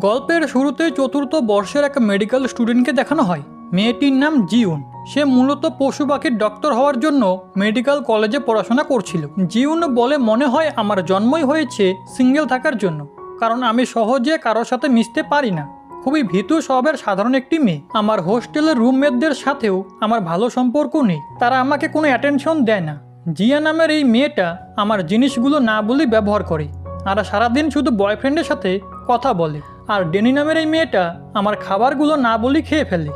গল্পের শুরুতে চতুর্থ বর্ষের এক মেডিকেল স্টুডেন্টকে দেখানো হয়। মেয়েটির নাম জিউন। সে মূলত পশু পাখির ডক্টর হওয়ার জন্য মেডিকেল কলেজে পড়াশোনা করছিল। জিউন বলে, মনে হয় আমার জন্মই হয়েছে সিঙ্গেল থাকার জন্য, কারণ আমি সহজে কারোর সাথে মিশতে পারি না। খুবই ভীতু স্বভাবের সাধারণ একটি মেয়ে। আমার হোস্টেলের রুমমেটদের সাথেও আমার ভালো সম্পর্ক নেই, তারা আমাকে কোনো অ্যাটেনশন দেয় না। জিয়া নামের এই মেয়েটা আমার জিনিসগুলো না বলেই ব্যবহার করে, আর সারাদিন শুধু বয়ফ্রেন্ডের সাথে কথা বলে। আর ডেনি নামের এই মেয়েটা আমার খাবারগুলো না বলেই খেয়ে ফেলে।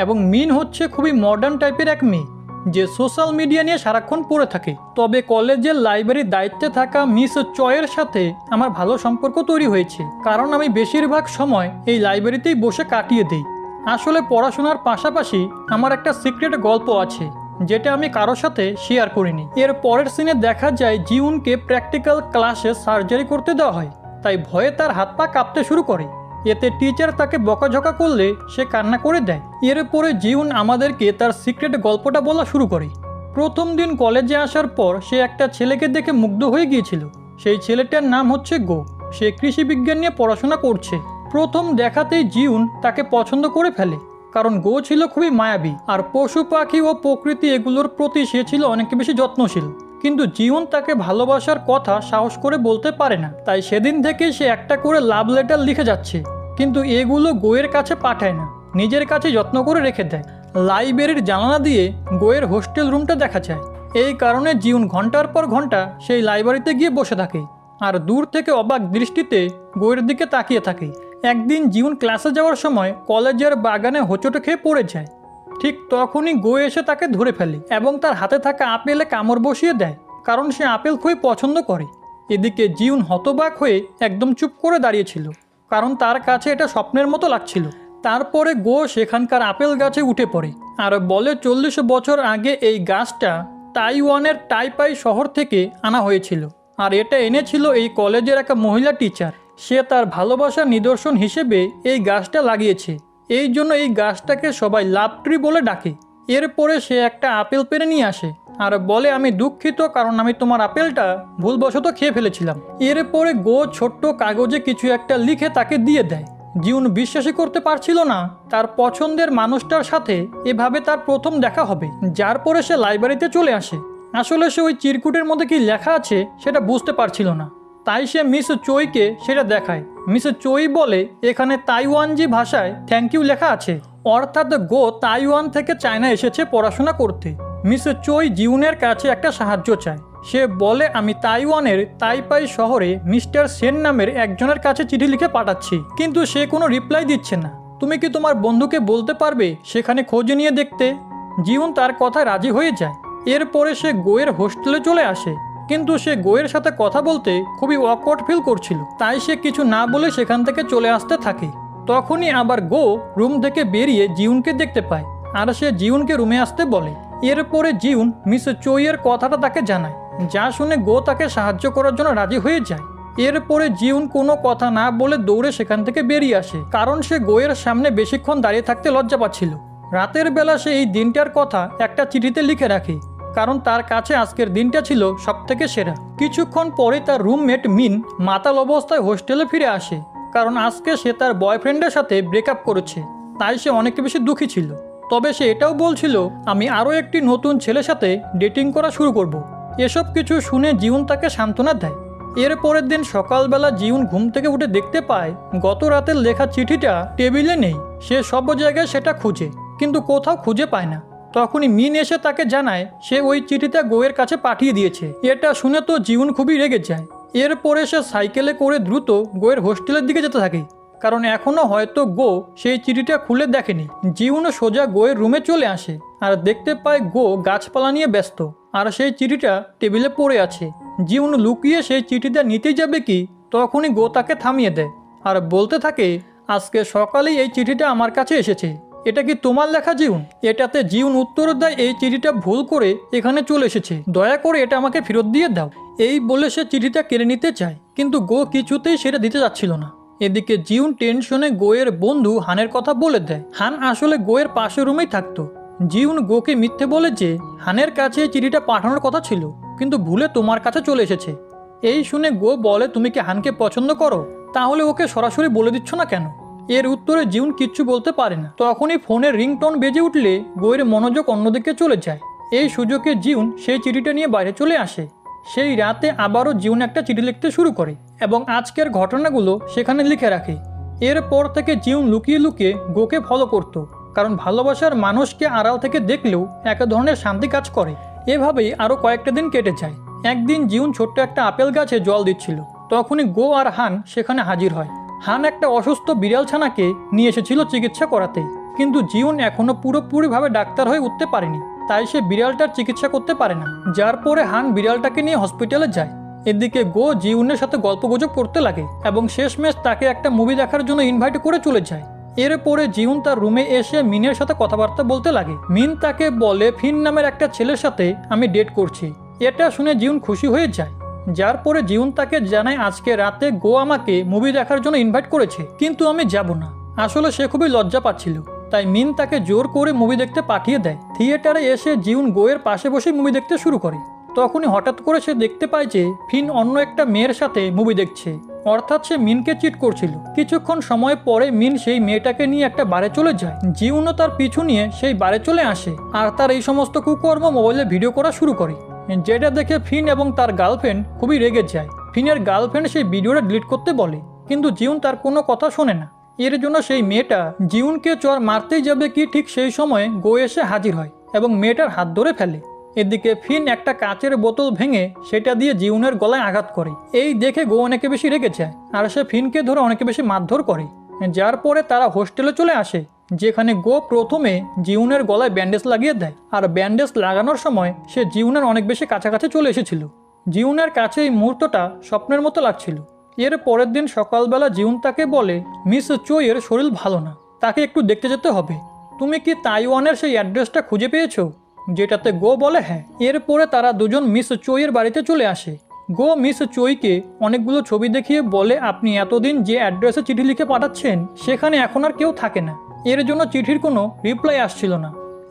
এবং মিন হচ্ছে খুবই মডার্ন টাইপের এক মেয়ে, যে সোশ্যাল মিডিয়া নিয়ে সারাক্ষণ পড়ে থাকে। তবে কলেজের লাইব্রেরির দায়িত্বে থাকা মিস চয়ের সাথে আমার ভালো সম্পর্ক তৈরি হয়েছে, কারণ আমি বেশিরভাগ সময় এই লাইব্রেরিতেই বসে কাটিয়ে দিই। আসলে পড়াশোনার পাশাপাশি আমার একটা সিক্রেট গল্প আছে, যেটা আমি কারোর সাথে শেয়ার করিনি। এর পরের সিনে দেখা যায় জিউনকে প্র্যাকটিক্যাল ক্লাসে সার্জারি করতে দেওয়া হয়, তাই ভয়ে তার হাত পা কাঁপতে শুরু করে। এতে টিচার তাকে বকাঝকা করলে সে কান্না করে দেয়। এরপরে জিউন আমাদেরকে তার সিক্রেট গল্পটা বলা শুরু করে। প্রথম দিন কলেজে আসার পর সে একটা ছেলেকে দেখে মুগ্ধ হয়ে গিয়েছিল। সেই ছেলেটার নাম হচ্ছে গো। সে কৃষি বিজ্ঞান নিয়ে পড়াশোনা করছে। প্রথম দেখাতেই জিউন তাকে পছন্দ করে ফেলে, কারণ গো ছিল খুবই মায়াবী, আর পশু পাখি ও প্রকৃতি এগুলোর প্রতি সে ছিল অনেক বেশি যত্নশীল। কিন্তু জিউন তাকে ভালোবাসার কথা সাহস করে বলতে পারে না, তাই সেদিন থেকে সে একটা করে লাভ লেটার লিখে যাচ্ছে, কিন্তু এগুলো গোয়ের কাছে পাঠায় না, নিজের কাছে যত্ন করে রেখে দেয়। লাইব্রেরির জানালা দিয়ে গোয়ের হোস্টেল রুমটা দেখা যায়। এই কারণে জিউন ঘন্টার পর ঘন্টা সেই লাইব্রেরিতে গিয়ে বসে থাকে, আর দূর থেকে অবাক দৃষ্টিতে গোয়ের দিকে তাকিয়ে থাকে। একদিন জিউন ক্লাসে যাওয়ার সময় কলেজের বাগানে হোঁচট খেয়ে পড়ে যায়। ঠিক তখনই গো এসে তাকে ধরে ফেলে এবং তার হাতে থাকা আপেলে কামড় বসিয়ে দেয়, কারণ সে আপেল খুবই পছন্দ করে। এদিকে জিউন হতবাক হয়ে একদম চুপ করে দাঁড়িয়েছিল, কারণ তার কাছে এটা স্বপ্নের মতো লাগছিল। তারপরে গো সেখানকার আপেল গাছে উঠে পড়ে আর বলে 40 বছর আগে এই গাছটা তাইওয়ানের টাইপাই শহর থেকে আনা হয়েছিল, আর এটা এনেছিল এই কলেজের এক মহিলা টিচার। সে তার ভালোবাসার নিদর্শন হিসেবে এই গাছটা লাগিয়েছে, এই জন্য এই গাছটাকে সবাই লাভ ট্রি বলে ডাকে। এরপরে সে একটা আপেল পেড়ে নিয়ে আসে আর বলে, আমি দুঃখিত, কারণ আমি তোমার আপেলটা ভুলবশত খেয়ে ফেলেছিলাম। এরপরে গো ছোট্ট কাগজে কিছু একটা লিখে তাকে দিয়ে দেয়। জিউন বিশ্বাসই করতে পারছিল না তার পছন্দের মানুষটার সাথে এভাবে তার প্রথম দেখা হবে, যার পরে সে লাইব্রেরিতে চলে আসে। আসলে সে ওই চিরকুটের মধ্যে কি লেখা আছে সেটা বুঝতে পারছিল না, তাই সে মিস চোইকে সেটা দেখায়। মিস চোই বলে, এখানে তাইওয়ানজি ভাষায় থ্যাংক ইউ লেখা আছে, অর্থাৎ গো তাইওয়ান থেকে চায়না এসেছে পড়াশোনা করতে। মিস চোই জিউনের কাছে একটা সাহায্য চায়। সে বলে, আমি তাইওয়ানের তাইপাই শহরে মিস্টার সেন নামের একজনের কাছে চিঠি লিখে পাঠাচ্ছি, কিন্তু সে কোনো রিপ্লাই দিচ্ছে না। তুমি কি তোমার বন্ধুকে বলতে পারবে সেখানে খোঁজ নিয়ে দেখতে? জিউন তার কথায় রাজি হয়ে যায়। এরপরে সে গোয়ের হোস্টেলে চলে আসে, কিন্তু সে গোয়ের সাথে কথা বলতে খুবই অকওয়ার্ড ফিল করছিল, তাই সে কিছু না বলে সেখান থেকে চলে আসতে থাকে। তখনই আবার গো রুম থেকে বেরিয়ে জিউনকে দেখতে পায়, আর সে জিউনকে রুমে আসতে বলে। এরপরে জিউন মিস চোইয়ের কথাটা তাকে জানায়, যা শুনে গো তাকে সাহায্য করার জন্য রাজি হয়ে যায়। এরপরে জিউন কোনো কথা না বলে দৌড়ে সেখান থেকে বেরিয়ে আসে, কারণ সে গোয়ের সামনে বেশিক্ষণ দাঁড়িয়ে থাকতে লজ্জা পাচ্ছিল। রাতের বেলা সে এই দিনটার কথা একটা চিঠিতে লিখে রাখে, কারণ তার কাছে আজকের দিনটা ছিল সবথেকে সেরা। কিছুক্ষণ পরে তার রুমমেট মিন মাতাল অবস্থায় হোস্টেলে ফিরে আসে, কারণ আজকে সে তার বয়ফ্রেন্ডের সাথে ব্রেকআপ করেছে, তাই সে অনেক বেশি দুঃখী ছিল। তবে সে এটাও বলছিল, আমি আরও একটি নতুন ছেলের সাথে ডেটিং করা শুরু করব। এসব কিছু শুনে জিউন তাকে সান্ত্বনা দেয়। এর পরের দিন সকালবেলা জিউন ঘুম থেকে উঠে দেখতে পায় গত রাতের লেখা চিঠিটা টেবিলে নেই। সে সব জায়গায় সেটা খুঁজে, কিন্তু কোথাও খুঁজে পায় না। তখনই মিন এসে তাকে জানায় সে ওই চিঠিটা গোয়ের কাছে পাঠিয়ে দিয়েছে। এটা শুনে তো জিউন খুবই রেগে যায়। এরপরে সে সাইকেলে করে দ্রুত গোয়ের হোস্টেলের দিকে যেতে থাকে, কারণ এখনও হয়তো গো সেই চিঠিটা খুলে দেখেনি। জিউন সোজা গোয়ের রুমে চলে আসে আর দেখতে পায় গো গাছপালা নিয়ে ব্যস্ত, আর সেই চিঠিটা টেবিলে পড়ে আছে। জিউন লুকিয়ে সেই চিঠিটা নিতে যাবে কি, তখনই গো তাকে থামিয়ে দেয় আর বলতে থাকে, আজকে সকালেই এই চিঠিটা আমার কাছে এসেছে, এটা কি তোমার লেখা জিউন? এটাতে জিউন উত্তর দেয়, এই চিঠিটা ভুল করে এখানে চলে এসেছে, দয়া করে এটা আমাকে ফেরত দিয়ে দাও। এই বলে সে চিঠিটা কেড়ে নিতে চায়, কিন্তু গো কিছুতেই সেটা দিতে যাচ্ছিল না। এদিকে জিউন টেনশনে গোয়ের বন্ধু হানের কথা বলে দেয়। হান আসলে গোয়ের পাশের রুমেই থাকতো। জিউন গোকে মিথ্যে বলে যে হানের কাছে এই চিঠিটা পাঠানোর কথা ছিল, কিন্তু ভুলে তোমার কাছে চলে এসেছে। এই শুনে গো বলে, তুমি কি হানকে পছন্দ করো? তাহলে ওকে সরাসরি বলে দিচ্ছ না কেন? এর উত্তরে জিউন কিচ্ছু বলতে পারে না। তখনই ফোনের রিংটোন বেজে উঠলে গোয়ের মনোযোগ অন্যদিকে চলে যায়। এই সুযোগে জিউন সেই চিঠিটা নিয়ে বাইরে চলে আসে। সেই রাতে আবারও জিউন একটা চিঠি লিখতে শুরু করে এবং আজকের ঘটনাগুলো সেখানে লিখে রাখে। এরপর থেকে জিউন লুকিয়ে লুকিয়ে গোকে ফলো করত, কারণ ভালোবাসার মানুষকে আড়াল থেকে দেখলেও এক ধরনের শান্তি কাজ করে। এভাবেই আরও কয়েকটা দিন কেটে যায়। একদিন জিউন ছোট্ট একটা আপেল গাছে জল দিচ্ছিল। তখনই গো আর হান সেখানে হাজির হয়। হান একটা অসুস্থ বিড়াল ছানাকে নিয়ে এসেছিল চিকিৎসা করাতে, কিন্তু জিউন এখনো পুরোপুরিভাবে ডাক্তার হয়ে উঠতে পারেনি, তাই সে বিড়ালটার চিকিৎসা করতে পারে না। যার পরে হান বিড়ালটাকে নিয়ে হসপিটালে যায়। এদিকে গো জিউনের সাথে গল্পগুজব করতে লাগে এবং শেষমেশ তাকে একটা মুভি দেখার জন্য ইনভাইট করে চলে যায়। এরপরে জিউন তার রুমে এসে মিনের সাথে কথাবার্তা বলতে লাগে। মিন তাকে বলে ফিন নামের একটা ছেলের সাথে আমি ডেট করছি। এটা শুনে জিউন খুশি হয়ে যায়। যার পরে জিউন তাকে জানায় আজকে রাতে গো আমাকে মুভি দেখার জন্য ইনভাইট করেছে, কিন্তু আমি যাব না। আসলে সে খুবই লজ্জা পাচ্ছিল, তাই মিন তাকে জোর করে মুভি দেখতে পাঠিয়ে দেয়। থিয়েটারে এসে জিউন গোয়ের পাশে বসে মুভি দেখতে শুরু করে। তখনই হঠাৎ করে সে দেখতে পায় যে ফিন অন্য একটা মেয়ের সাথে মুভি দেখছে, অর্থাৎ সে মিনকে চিট করছিল। কিছুক্ষণ সময় পরে মিন সেই মেয়েটাকে নিয়ে একটা বারে চলে যায়। জিউনও তার পিছু নিয়ে সেই বারে চলে আসে আর তার এই সমস্ত কুকর্ম মোবাইলে ভিডিও করা শুরু করে, যেটা দেখে ফিন এবং তার গার্লফ্রেন্ড খুবই রেগে যায়। ফিনের গার্লফ্রেন্ড সেই ভিডিওটা ডিলিট করতে বলে, কিন্তু জিউন তার কোনো কথা শোনে না। এর জন্য সেই মেয়েটা জিউনকে চর মারতেই যাবে কি ঠিক সেই সময় গো এসে হাজির হয় এবং মেয়েটার হাত ধরে ফেলে। এদিকে ফিন একটা কাচের বোতল ভেঙে সেটা দিয়ে জিউনের গলায় আঘাত করে। এই দেখে গো অনেক বেশি রেগে যায় আর সে ফিনকে ধরে অনেক বেশি মারধর করে। যার পরে তারা হোস্টেলে চলে আসে, যেখানে গো প্রথমে জিউনের গলায় ব্যান্ডেজ লাগিয়ে দেয়। আর ব্যান্ডেজ লাগানোর সময় সে জিউনের অনেক বেশি কাছাকাছি চলে এসেছিল। জিউনের কাছে এই মুহূর্তটা স্বপ্নের মতো লাগছিল। এর পরের দিন সকালবেলা জিউন তাকে বলে মিস চোয়ের শরীর ভালো না, তাকে একটু দেখতে যেতে হবে। তুমি কি তাইওয়ানের সেই অ্যাড্রেসটা খুঁজে পেয়েছো? যেটাতে গো বলে হ্যাঁ। এরপরে তারা দুজন মিস চোয়ের বাড়িতে চলে আসে। গো মিস চোইকে অনেকগুলো ছবি দেখিয়ে বলে আপনি এতদিন যে অ্যাড্রেসে চিঠি লিখে পাঠাচ্ছেন সেখানে এখন আর কেউ থাকে না, এর জন্য চিঠির কোনো রিপ্লাই আসছিল না।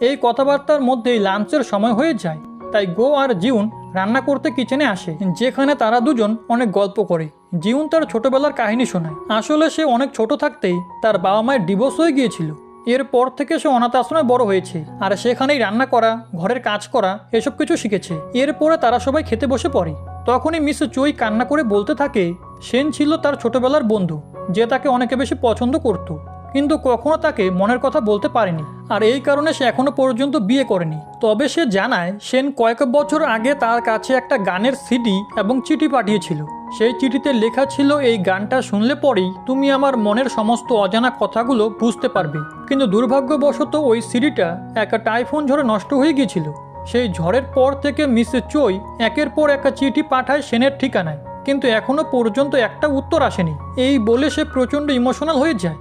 এই কথাবার্তার মধ্যেই লাঞ্চের সময় হয়ে যায়, তাই গো আর জিউন রান্না করতে কিচেনে আসে, যেখানে তারা দুজন অনেক গল্প করে। জিউন তার ছোটবেলার কাহিনী শোনায়। আসলে সে অনেক ছোট থাকতেই তার বাবা মায়ের ডিভোর্স হয়ে গিয়েছিল। এরপর থেকে সে অনাথ আশ্রমে বড় হয়েছে আর সেখানেই রান্না করা, ঘরের কাজ করা এসব কিছু শিখেছে। এরপরে তারা সবাই খেতে বসে পড়ে। তখনই মিস চোই কান্না করে বলতে থাকে সেন ছিল তার ছোটবেলার বন্ধু, যে তাকে অনেকে বেশি পছন্দ করত, কিন্তু কখনো তাকে মনের কথা বলতে পারেনি। আর এই কারণে সে এখনো পর্যন্ত বিয়ে করেনি। তবে সে জানায় সেন কয়েক বছর আগে তার কাছে একটা গানের সিডি এবং চিঠি পাঠিয়েছিল। সেই চিঠিতে লেখা ছিল এই গানটা শুনলে পরেই তুমি আমার মনের সমস্ত অজানা কথাগুলো বুঝতে পারবে। কিন্তু দুর্ভাগ্যবশত ওই সিডিটা একটা টাইফুন ঝড়ে নষ্ট হয়ে গিয়েছিল। সেই ঝড়ের পর থেকে মিস চোই একের পর একটা চিঠি পাঠায় সেনের ঠিকানায়, কিন্তু এখনো পর্যন্ত একটা উত্তর আসেনি। এই বলে সে প্রচণ্ড ইমোশনাল হয়ে যায়।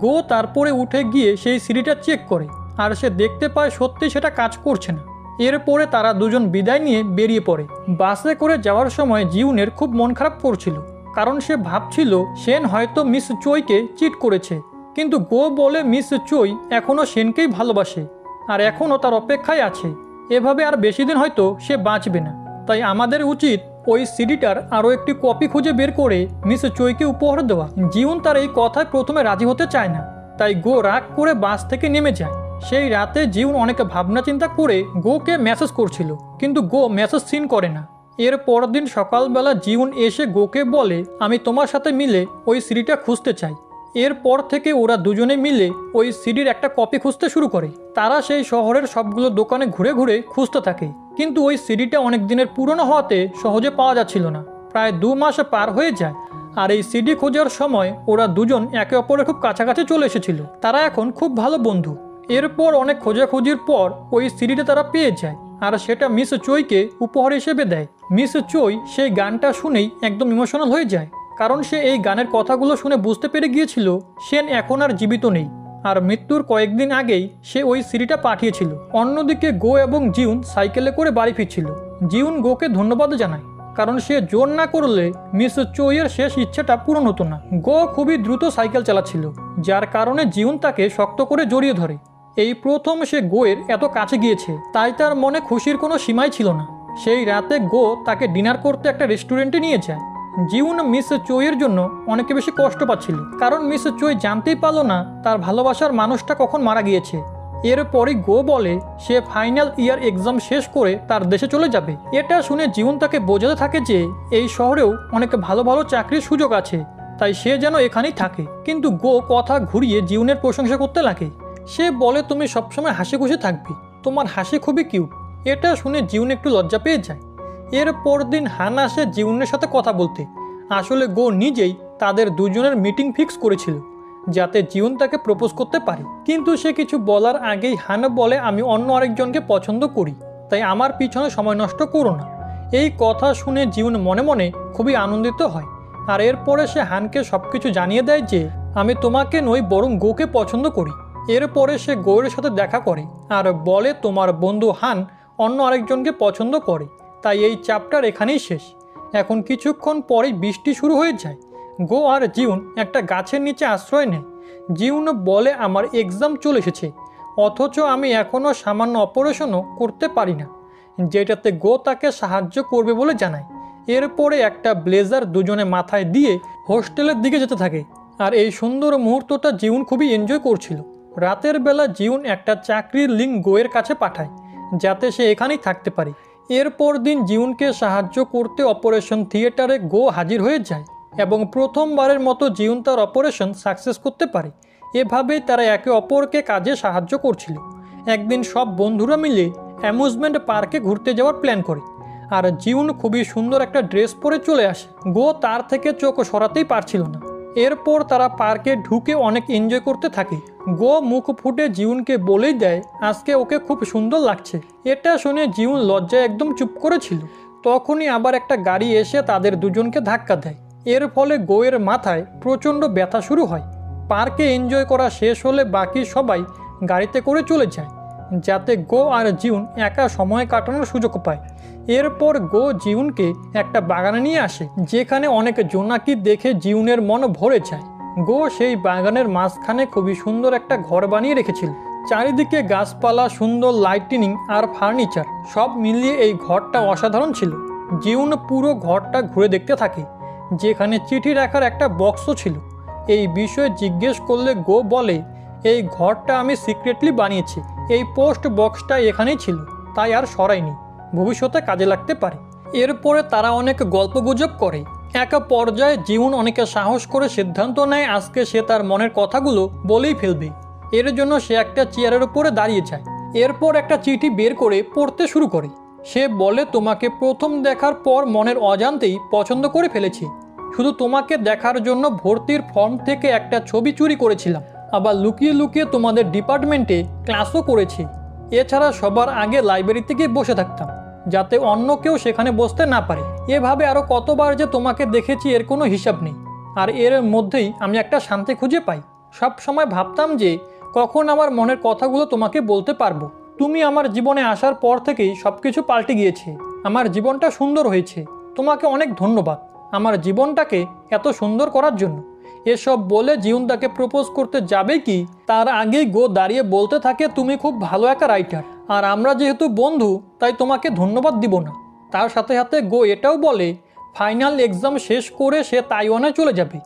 গো তারপরে উঠে গিয়ে সেই সিডিটা চেক করে আর সে দেখতে পায় সত্যি সেটা কাজ করছে না। এরপরে তারা দুজন বিদায় নিয়ে বেরিয়ে পড়ে। বাসে করে যাওয়ার সময় জিউনের খুব মন খারাপ করছিল, কারণ সে ভাবছিল সেন হয়তো মিস চোইকে চিট করেছে। কিন্তু গো বলে মিস চোই এখনও সেনকেই ভালোবাসে আর এখনও তার অপেক্ষায় আছে। এভাবে আর বেশি দিন হয়তো সে বাঁচবে না। তাই আমাদের উচিত ওই সিডিটার আরও একটি কপি খুঁজে বের করে মিস চোইকে উপহার দেওয়া। জিউন তার এই কথায় প্রথমে রাজি হতে চায় না, তাই গো রাগ করে বাস থেকে নেমে যায়। সেই রাতে জিউন অনেক ভাবনা চিন্তা করে গোকে মেসেজ করছিল, কিন্তু গো মেসেজ সিন করে না। এর পরের দিন সকালবেলা জিউন এসে গোকে বলে আমি তোমার সাথে মিলে ওই সিডিটা খুঁজতে চাই। এরপর থেকে ওরা দুজনে মিলে ওই সিডির একটা কপি খুঁজতে শুরু করে। তারা সেই শহরের সবগুলো দোকানে ঘুরে ঘুরে খুঁজতে থাকে, কিন্তু ওই সিডিটা অনেক দিনের পুরনো হওয়াতে সহজে পাওয়া যাচ্ছিল না। প্রায় 2 মাস পার হয়ে যায় আর এই সিডি খোঁজার সময় ওরা দুজন একে অপরের খুব কাছাকাছি চলে এসেছিল। তারা এখন খুব ভালো বন্ধু। এরপর অনেক খোঁজাখুঁজির পর ওই সিডিটা তারা পেয়ে যায় আর সেটা মিস চোইকে উপহার হিসেবে দেয়। মিস চোই সেই গানটা শুনেই একদম ইমোশনাল হয়ে যায়, কারণ সে এই গানের কথাগুলো শুনে বুঝতে পেরে গিয়েছিল সেন এখন আর জীবিত নেই আর মৃত্যুর কয়েকদিন আগেই সে ওই সিডিটা পাঠিয়েছিল। অন্যদিকে গো এবং জিউন সাইকেলে করে বাড়ি ফিরছিল। জিউন গোকে ধন্যবাদ জানায়, কারণ সে জোর না করলে মিস চোইয়ের শেষ ইচ্ছেটা পূরণ হতো না। গো খুবই দ্রুত সাইকেল চালাচ্ছিল, যার কারণে জিউন তাকে শক্ত করে জড়িয়ে ধরে। এই প্রথম সে গোয়ের এত কাছে গিয়েছে, তাই তার মনে খুশির কোনো সীমাই ছিল না। সেই রাতে গো তাকে ডিনার করতে একটা রেস্টুরেন্টে নিয়ে যায়। জিউন মিস চোয়ের জন্য অনেক বেশি কষ্ট পাচ্ছিল, কারণ মিস চোই জানতেই পারলো না তার ভালোবাসার মানুষটা কখন মারা গিয়েছে। এরপরই গো বলে সে ফাইনাল ইয়ার এক্সাম শেষ করে তার দেশে চলে যাবে। এটা শুনে জিউন তাকে বোঝাতে থাকে যে এই শহরেও অনেক ভালো ভালো চাকরির সুযোগ আছে, তাই সে যেন এখানেই থাকে। কিন্তু গো কথা ঘুরিয়ে জিউনের প্রশংসা করতে লাগে। সে বলে তুমি সবসময় হাসি খুশি থাকবে, তোমার হাসি খুবই কিউট। এটা শুনে জিউন একটু লজ্জা পেয়ে যায়। এরপর দিন হান আসে জিউনের সাথে কথা বলতে। আসলে গো নিজেই তাদের দুজনের মিটিং ফিক্স করেছিল যাতে জিউন তাকে প্রপোজ করতে পারে। কিন্তু সে কিছু বলার আগেই হান বলে আমি অন্য আরেকজনকে পছন্দ করি, তাই আমার পিছনে সময় নষ্ট করো না। এই কথা শুনে জিউন মনে মনে খুবই আনন্দিত হয়। আর এরপরে সে হানকে সব কিছু জানিয়ে দেয় যে আমি তোমাকে নই বরং গোকে পছন্দ করি। এরপরে সে গোয়ের সাথে দেখা করে আর বলে তোমার বন্ধু হান অন্য আরেকজনকে পছন্দ করে, তাই এই চ্যাপ্টার এখানেই শেষ। এখন কিছুক্ষণ পরেই বৃষ্টি শুরু হয়ে যায়। গো আর জিউন একটা গাছের নিচে আশ্রয় নেয়। জিউন বলে আমার এক্সাম চলে এসেছে, অথচ আমি এখনও সামান্য অপারেশনও করতে পারি না, যেটাতে গো তাকে সাহায্য করবে বলে জানায়। এরপরে একটা ব্লেজার দুজনে মাথায় দিয়ে হোস্টেলের দিকে যেতে থাকে। আর এই সুন্দর মুহূর্তটা জিউন খুবই এনজয় করছিল। রাতের বেলা জিউন একটা চাকরির লিঙ্ক গোয়ের কাছে পাঠায় যাতে সে এখানেই থাকতে পারে। এরপর দিন জিউনকে সাহায্য করতে অপারেশন থিয়েটারে গো হাজির হয়ে যায় এবং প্রথমবারের মতো জিউন তার অপারেশন সাকসেস করতে পারে। এভাবেই তারা একে অপরকে কাজে সাহায্য করছিল। একদিন সব বন্ধুরা মিলে অ্যামিউজমেন্ট পার্কে ঘুরতে যাওয়ার প্ল্যান করে আর জিউন খুবই সুন্দর একটা ড্রেস পরে চলে আসে। গো তার থেকে চোখ সরাতেই পারছিল না। এরপর তারা পার্কে ঢুকে অনেক এনজয় করতে থাকে। গো মুখ ফুটে জিউনকে বলেই দেয় আজকে ওকে খুব সুন্দর লাগছে। এটা শুনে জিউন লজ্জায় একদম চুপ করেছিল। তখনই আবার একটা গাড়ি এসে তাদের দুজনকে ধাক্কা দেয়। এর ফলে গোয়ের মাথায় প্রচণ্ড ব্যথা শুরু হয়। পার্কে এনজয় করা শেষ হলে বাকি সবাই গাড়িতে করে চলে যায় যাতে গো আর জিউন একা সময় কাটানোর সুযোগ পায়। এরপর গো জিউনকে একটা বাগানে নিয়ে আসে যেখানে অনেক জোনাকি দেখে জিউনের মন ভরে যায়। গো সেই বাগানের মাঝখানে খুবই সুন্দর একটা ঘর বানিয়ে রেখেছিল। চারিদিকে গাছপালা, সুন্দর লাইটিনিং আর ফার্নিচার সব মিলিয়ে এই ঘরটা অসাধারণ ছিল। জিউন পুরো ঘরটা ঘুরে দেখতে থাকে, যেখানে চিঠি রাখার একটা বক্সও ছিল। এই বিষয়ে জিজ্ঞেস করলে গো বলে এই ঘরটা আমি সিক্রেটলি বানিয়েছি, এই পোস্ট বক্সটা এখানেই ছিল তাই আর সরাইনি, ভবিষ্যতে কাজে লাগতে পারে। এরপরে তারা অনেক গল্পগুজব করে। এক পর্যায়ে জিউন অনেকে সাহস করে সিদ্ধান্ত নেয় আজকে সে তার মনের কথাগুলো বলেই ফেলবে। এর জন্য সে একটা চেয়ারের উপরে দাঁড়িয়ে যায়। এরপর একটা চিঠি বের করে পড়তে শুরু করে। সে বলে তোমাকে প্রথম দেখার পর মনের অজান্তেই পছন্দ করে ফেলেছি। শুধু তোমাকে দেখার জন্য ভর্তির ফর্ম থেকে একটা ছবি চুরি করেছিলাম, আবার লুকিয়ে লুকিয়ে তোমাদের ডিপার্টমেন্টে ক্লাসও করেছি। এছাড়া সবার আগে লাইব্রেরিতে গিয়ে বসে থাকতাম যাতে অন্য কেউ সেখানে বসতে না পারে। এভাবে আরও কতবার যে তোমাকে দেখেছি এর কোনো হিসাব নেই। আর এর মধ্যেই আমি একটা শান্তি খুঁজে পাই। সব সময় ভাবতাম যে কখন আমার মনের কথাগুলো তোমাকে বলতে পারবো। তুমি আমার জীবনে আসার পর থেকেই সব কিছু পাল্টে গিয়েছে, আমার জীবনটা সুন্দর হয়েছে। তোমাকে অনেক ধন্যবাদ আমার জীবনটাকে এত সুন্দর করার জন্য। এসব বলে জিউন তাকে প্রপোজ করতে যাবে কি তার আগেই গো দাঁড়িয়ে বলতে থাকে তুমি খুব ভালো একটা রাইটার, আর আমরা যেহেতু বন্ধু তাই তোমাকে ধন্যবাদ দিব না। তার সাথে সাথে গো এটাও বলে ফাইনাল এক্সাম শেষ করে সে তাইওয়ানে চলে যাবে।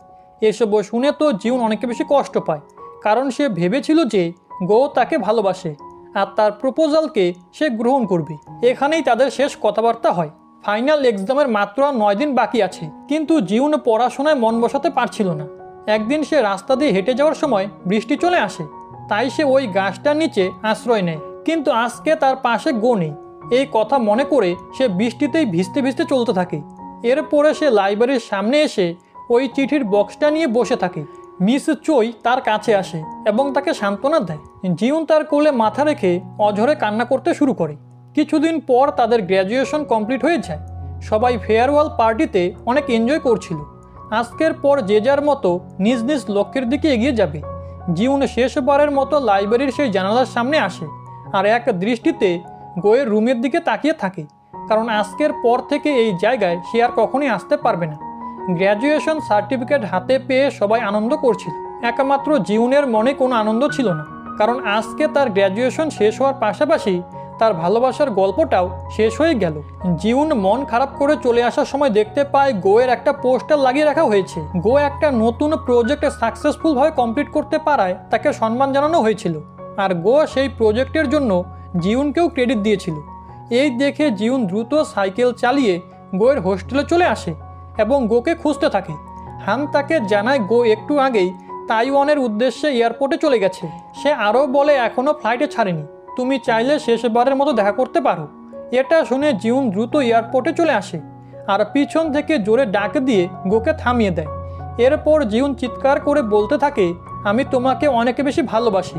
এসব শুনে তো জিউন অনেক বেশি কষ্ট পায়, কারণ সে ভেবেছিল যে গো তাকে ভালোবাসে আর তার প্রপোজালকে সে গ্রহণ করবে। এখানেই তাদের শেষ কথাবার্তা হয়। ফাইনাল এক্সামের মাত্র 9 দিন বাকি আছে, কিন্তু জিউন পড়াশোনায় মন বসাতে পারছিল না। একদিন সে রাস্তা দিয়ে হেঁটে যাওয়ার সময় বৃষ্টি চলে আসে, তাই সে ওই গাছটার নিচে আশ্রয় নেয়। কিন্তু আজকে তার পাশে গো নেই। এই কথা মনে করে সে বৃষ্টিতেই ভিজতে ভিজতে চলতে থাকে। এরপরে সে লাইব্রেরির সামনে এসে ওই চিঠির বক্সটা নিয়ে বসে থাকে। মিস চোই তার কাছে আসে এবং তাকে সান্ত্বনা দেয়। জিউন তার কোলে মাথা রেখে অঝরে কান্না করতে শুরু করে। কিছুদিন পর তাদের গ্র্যাজুয়েশন কমপ্লিট হয়ে যায়। সবাই ফেয়ারওয়েল পার্টিতে অনেক এনজয় করছিল। আজকের পর যে যার মতো নিজ নিজ লক্ষ্যের দিকে এগিয়ে যাবে। জিউন শেষবারের মতো লাইব্রেরির সেই জানালার সামনে আসে আর এক দৃষ্টিতে গোয়ের রুমের দিকে তাকিয়ে থাকে, কারণ আজকের পর থেকে এই জায়গায় সে আর কখনোই আসতে পারবে না। গ্র্যাজুয়েশন সার্টিফিকেট হাতে পেয়ে সবাই আনন্দ করছিল, একমাত্র জিউনের মনে কোনো আনন্দ ছিল না, কারণ আজকে তার গ্র্যাজুয়েশন শেষ হওয়ার পাশাপাশি তার ভালোবাসার গল্পটাও শেষ হয়ে গেল। জিউন মন খারাপ করে চলে আসার সময় দেখতে পায় গোয়ের একটা পোস্টার লাগিয়ে রাখা হয়েছে। গো একটা নতুন প্রজেক্ট সাকসেসফুলভাবে কমপ্লিট করতে পারায় তাকে সম্মান জানানো হয়েছিল, আর গো সেই প্রজেক্টের জন্য জিউনকেও ক্রেডিট দিয়েছিল। এই দেখে জিউন দ্রুত সাইকেল চালিয়ে গোয়ের হোস্টেলে চলে আসে এবং গোকে খুঁজতে থাকে। হান তাকে জানায় গো একটু আগেই তাইওয়ানের উদ্দেশ্যে এয়ারপোর্টে চলে গেছে। সে আরও বলে এখনও ফ্লাইটে ছাড়েনি, তুমি চাইলে শেষবারের মতো দেখা করতে পারো। এটা শুনে জিউন দ্রুত এয়ারপোর্টে চলে আসে আর পিছন থেকে জোরে ডাক দিয়ে গোকে থামিয়ে দেয়। এরপর জিউন চিৎকার করে বলতে থাকে, আমি তোমাকে অনেক বেশি ভালোবাসি।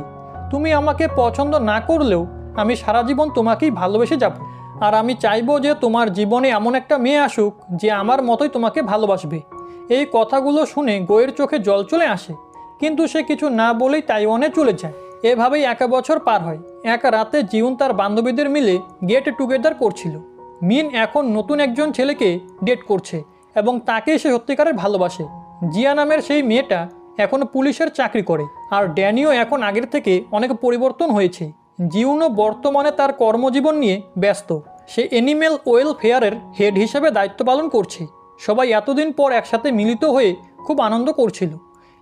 তুমি আমাকে পছন্দ না করলেও আমি সারা জীবন তোমাকেই ভালোবেসে যাব, আর আমি চাইবো যে তোমার জীবনে এমন একটা মেয়ে আসুক যে আমার মতোই তোমাকে ভালোবাসবে। এই কথাগুলো শুনে গোয়ের চোখে জল চলে আসে, কিন্তু সে কিছু না বলেই তাইওয়ানে চলে যায়। এভাবেই 1 বছর পার হয়। এক রাতে জিউন তার বান্ধবীদের মিলে গেট টুগেদার করছিল। মিন এখন নতুন একজন ছেলেকে ডেট করছে এবং তাকেই সে সত্যিকারের ভালোবাসে। জিয়া নামের সেই মেয়েটা এখন পুলিশের চাকরি করে, আর ড্যানিও এখন আগের থেকে অনেক পরিবর্তন হয়েছে। জিউনও বর্তমানে তার কর্মজীবন নিয়ে ব্যস্ত। সে অ্যানিম্যাল ওয়েলফেয়ারের হেড হিসেবে দায়িত্ব পালন করছে। সবাই এতদিন পর একসাথে মিলিত হয়ে খুব আনন্দ করছিল।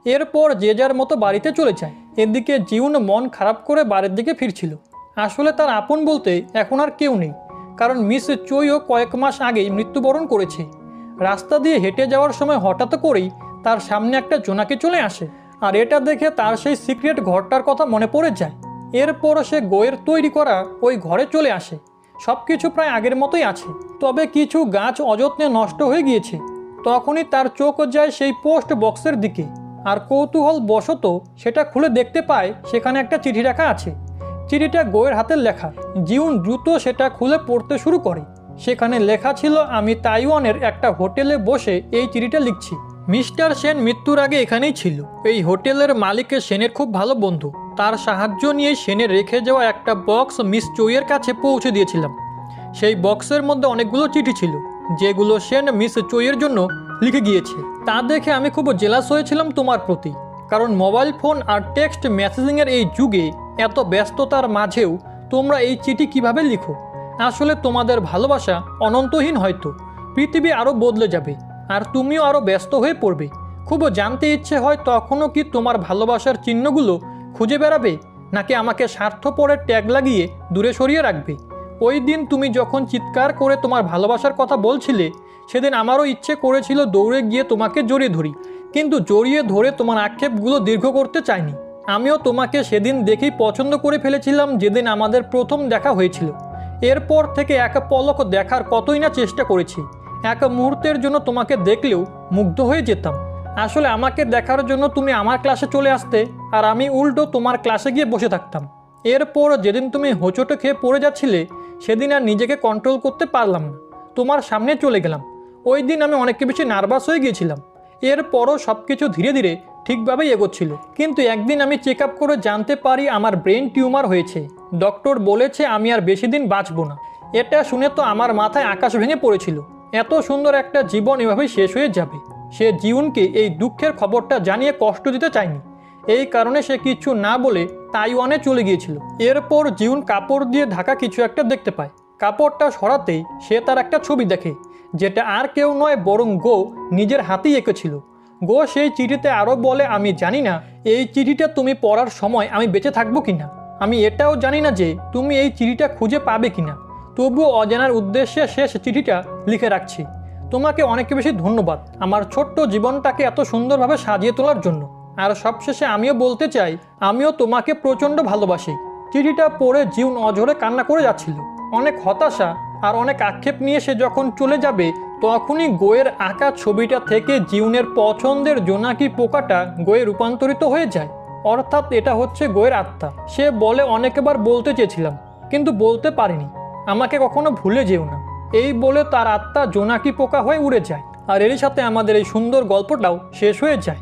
এরপর যে যার মতো বাড়িতে চলে যায়। এদিকে জিউন মন খারাপ করে বাড়ির দিকে ফিরছিল। আসলে তার আপন বলতে এখন আর কেউ নেই, কারণ মিস চইও কয়েক মাস আগেই মৃত্যুবরণ করেছে। রাস্তা দিয়ে হেঁটে যাওয়ার সময় হঠাৎ করেই তার সামনে একটা জোনাকি চলে আসে, আর এটা দেখে তার সেই সিক্রেট ঘরটার কথা মনে পড়ে যায়। এরপর সে গোয়ের তৈরি করা ওই ঘরে চলে আসে। সব কিছু প্রায় আগের মতোই আছে, তবে কিছু গাছ অযত্নে নষ্ট হয়ে গিয়েছে। তখনই তার চোখ যায় সেই পোস্ট বক্সের দিকে, আর কৌতূহল বশত সেটা খুলে দেখতে পায় সেখানে একটা চিঠি রাখা আছে। চিঠিটা গোয়ের হাতের লেখা। জিউন দ্রুত সেটা খুলে পড়তে শুরু করে। সেখানে লেখা ছিল, আমি তাইওয়ানের একটা হোটেলে বসে এই চিঠিটা লিখছি। মিস্টার সেন মৃত্যুর আগে এখানেই ছিল। এই হোটেলের মালিকের সেনের খুব ভালো বন্ধু। তার সাহায্য নিয়ে সেনের রেখে যাওয়া একটা বক্স মিস চইয়ের কাছে পৌঁছে দিয়েছিলাম। সেই বক্সের মধ্যে অনেকগুলো চিঠি ছিল, যেগুলো সেন মিস চইয়ের জন্য লিখে গিয়েছে। তা দেখে আমি খুব জেলাস হয়েছিলাম তোমার প্রতি, কারণ মোবাইল ফোন আর টেক্সট মেসেজিংয়ের এই যুগে এত ব্যস্ততার মাঝেও তোমরা এই চিঠি কিভাবে লিখো। আসলে তোমাদের ভালোবাসা অনন্তহীন। হয়তো পৃথিবী আরও বদলে যাবে আর তুমিও আরও ব্যস্ত হয়ে পড়বে। খুব জানতে ইচ্ছে হয় তখনও কি তোমার ভালোবাসার চিহ্নগুলো খুঁজে বেড়াবে, নাকি আমাকে স্বার্থপরের ট্যাগ লাগিয়ে দূরে সরিয়ে রাখবে। ওই দিন তুমি যখন চিৎকার করে তোমার ভালোবাসার কথা বলছিলে, সেদিন আমারও ইচ্ছে করেছিল দৌড়ে গিয়ে তোমাকে জড়িয়ে ধরি, কিন্তু জড়িয়ে ধরে তোমার আক্ষেপগুলো দীর্ঘ করতে চাইনি। আমিও তোমাকে সেদিন দেখেই পছন্দ করে ফেলেছিলাম, যেদিন আমাদের প্রথম দেখা হয়েছিল। এরপর থেকে এক পলক দেখার কতই না চেষ্টা করেছি। এক মুহূর্তের জন্য তোমাকে দেখলেও মুগ্ধ হয়ে যেতাম। আসলে আমাকে দেখার জন্য তুমি আমার ক্লাসে চলে আসতে, আর আমি উল্টো তোমার ক্লাসে গিয়ে বসে থাকতাম। এরপর যেদিন তুমি হোঁচট খেয়ে পড়ে যাচ্ছিলে, সেদিন আর নিজেকে কন্ট্রোল করতে পারলাম না, তোমার সামনে চলে গেলাম। ওই দিন আমি অনেক বেশি নার্ভাস হয়ে গিয়েছিলাম। এরপরও সব কিছু ধীরে ধীরে ঠিকভাবেই এগোচ্ছিল, কিন্তু একদিন আমি চেক আপ করে জানতে পারি আমার ব্রেন টিউমার হয়েছে। ডক্টর বলেছে আমি আর বেশি দিন বাঁচব না। এটা শুনে তো আমার মাথায় আকাশ ভেঙে পড়েছিল। এত সুন্দর একটা জীবন এভাবেই শেষ হয়ে যাবে। সে জিউনকে এই দুঃখের খবরটা জানিয়ে কষ্ট দিতে চায়নি। এই কারণে সে কিছু না বলে তাইওয়ানে চলে গিয়েছিল। এরপর জিউন কাপড় দিয়ে ঢাকা কিছু একটা দেখতে পায়। কাপড়টা সরাতেই সে তার একটা ছবি দেখে, যেটা আর কেউ নয় বরং গো নিজের হাতেই এঁকেছিল। গো সেই চিঠিতে আরও বলে, আমি জানি না এই চিঠিটা তুমি পড়ার সময় আমি বেঁচে থাকবো কিনা। আমি এটাও জানি না যে তুমি এই চিঠিটা খুঁজে পাবে কিনা। তবুও অজানার উদ্দেশ্যে শেষ চিঠিটা লিখে রাখছি। তোমাকে অনেক বেশি ধন্যবাদ আমার ছোট্ট জীবনটাকে এত সুন্দরভাবে সাজিয়ে তোলার জন্য। আর সবশেষে আমিও বলতে চাই, আমিও তোমাকে প্রচণ্ড ভালোবাসি। চিঠিটা পড়ে জিউন অঝরে কান্না করে যাচ্ছিল। অনেক হতাশা আর অনেক আক্ষেপ নিয়ে সে যখন চলে যাবে, তখনই গোয়ের আঁকা ছবিটা থেকে জিউনের পছন্দের জোনাকি পোকাটা গোয়ে রূপান্তরিত হয়ে যায়। অর্থাৎ এটা হচ্ছে গোয়ের আত্মা। সে বলে, অনেকবার বলতে চেয়েছিলাম কিন্তু বলতে পারিনি, আমাকে কখনো ভুলে যেও না। এই বলে তার আত্মা জোনাকি পোকা হয়ে উড়ে যায়। আর এরই সাথে আমাদের এই সুন্দর গল্পটাও শেষ হয়ে যায়।